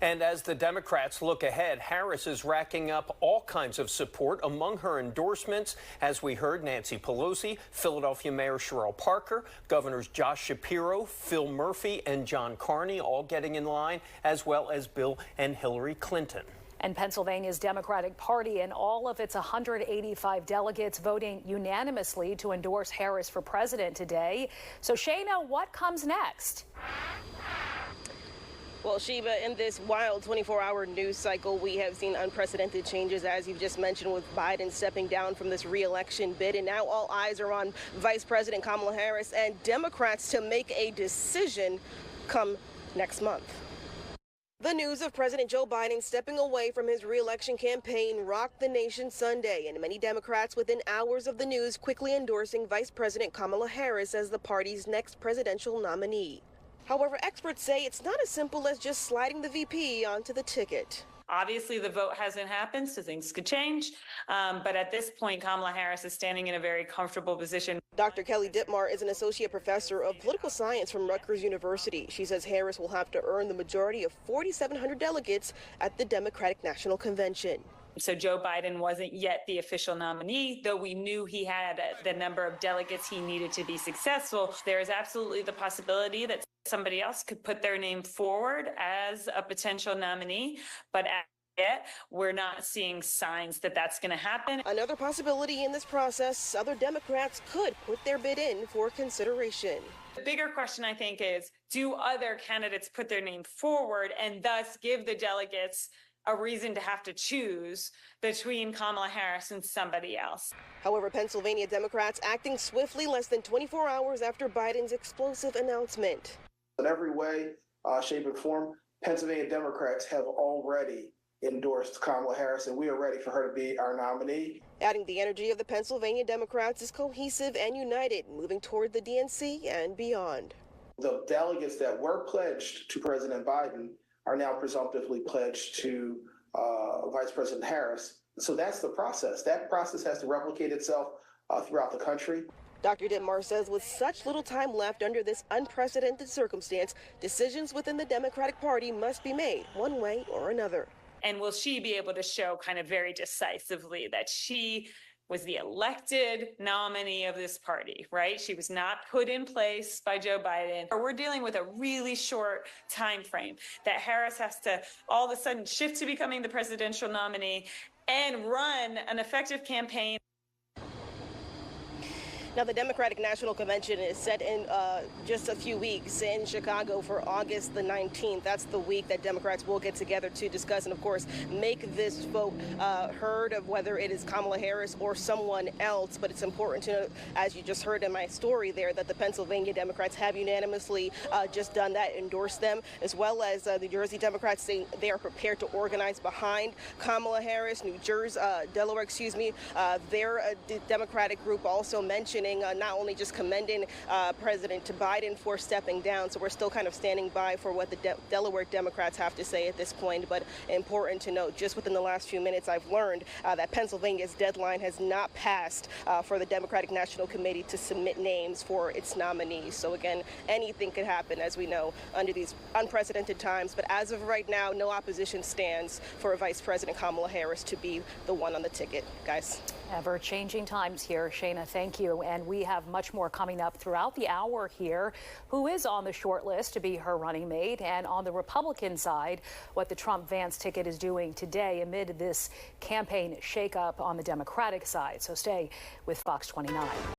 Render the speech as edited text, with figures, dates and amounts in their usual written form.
And as the Democrats look ahead, Harris is racking up all kinds of support. Among her endorsements, as we heard, Nancy Pelosi, Philadelphia Mayor Cherelle Parker, Governors Josh Shapiro, Phil Murphy, and John Carney all getting in line, as well as Bill and Hillary Clinton. And Pennsylvania's Democratic Party and all of its 185 delegates voting unanimously to endorse Harris for president today. So, Shaynah, what comes next? Well, Sheba, in this wild 24-hour news cycle, we have seen unprecedented changes, as you've just mentioned, with Biden stepping down from this re-election bid. And now all eyes are on Vice President Kamala Harris and Democrats to make a decision come next month. The news of President Joe Biden stepping away from his re-election campaign rocked the nation Sunday, and many Democrats within hours of the news quickly endorsing Vice President Kamala Harris as the party's next presidential nominee. However, experts say it's not as simple as just sliding the VP onto the ticket. Obviously, the vote hasn't happened, so things could change. But at this point, Kamala Harris is standing in a very comfortable position. Dr. Kelly Dittmar is an associate professor of political science from Rutgers University. She says Harris will have to earn the majority of 4,700 delegates at the Democratic National Convention. So Joe Biden wasn't yet the official nominee, though we knew he had the number of delegates he needed to be successful. There is absolutely the possibility that somebody else could put their name forward as a potential nominee, but yet we're not seeing signs that that's going to happen. Another possibility in this process, other Democrats could put their bid in for consideration. The bigger question, I think, is do other candidates put their name forward and thus give the delegates a reason to have to choose between Kamala Harris and somebody else? However, Pennsylvania Democrats acting swiftly less than 24 hours after Biden's explosive announcement. In every way, shape, and form, Pennsylvania Democrats have already endorsed Kamala Harris, and we are ready for her to be our nominee. Adding the energy of the Pennsylvania Democrats is cohesive and united, moving toward the DNC and beyond. The delegates that were pledged to President Biden are now presumptively pledged to Vice President Harris. So that's the process. That process has to replicate itself throughout the country. Dr. Dittmar says with such little time left under this unprecedented circumstance, decisions within the Democratic Party must be made one way or another. And will she be able to show kind of very decisively that she was the elected nominee of this party, right? She was not put in place by Joe Biden. We're dealing with a really short time frame that Harris has to all of a sudden shift to becoming the presidential nominee and run an effective campaign. Now, the Democratic National Convention is set in just a few weeks in Chicago for August the 19th. That's the week that Democrats will get together to discuss and, of course, make this vote heard of whether it is Kamala Harris or someone else. But it's important to note, as you just heard in my story there, that the Pennsylvania Democrats have unanimously just done that, endorsed them, as well as the Jersey Democrats saying they are prepared to organize behind Kamala Harris. New Jersey, Delaware, their Democratic group also mentioned not only just commending President Biden for stepping down, so we're still kind of standing by for what the Delaware Democrats have to say at this point, but important to note, just within the last few minutes, I've learned that Pennsylvania's deadline has not passed for the Democratic National Committee to submit names for its nominees. So again, anything could happen, as we know, under these unprecedented times, but as of right now, no opposition stands for Vice President Kamala Harris to be the one on the ticket. Guys. Ever-changing times here. Shaynah, thank you. And we have much more coming up throughout the hour here. Who is on the short list to be her running mate? And on the Republican side, what the Trump-Vance ticket is doing today amid this campaign shakeup on the Democratic side. So stay with Fox 29.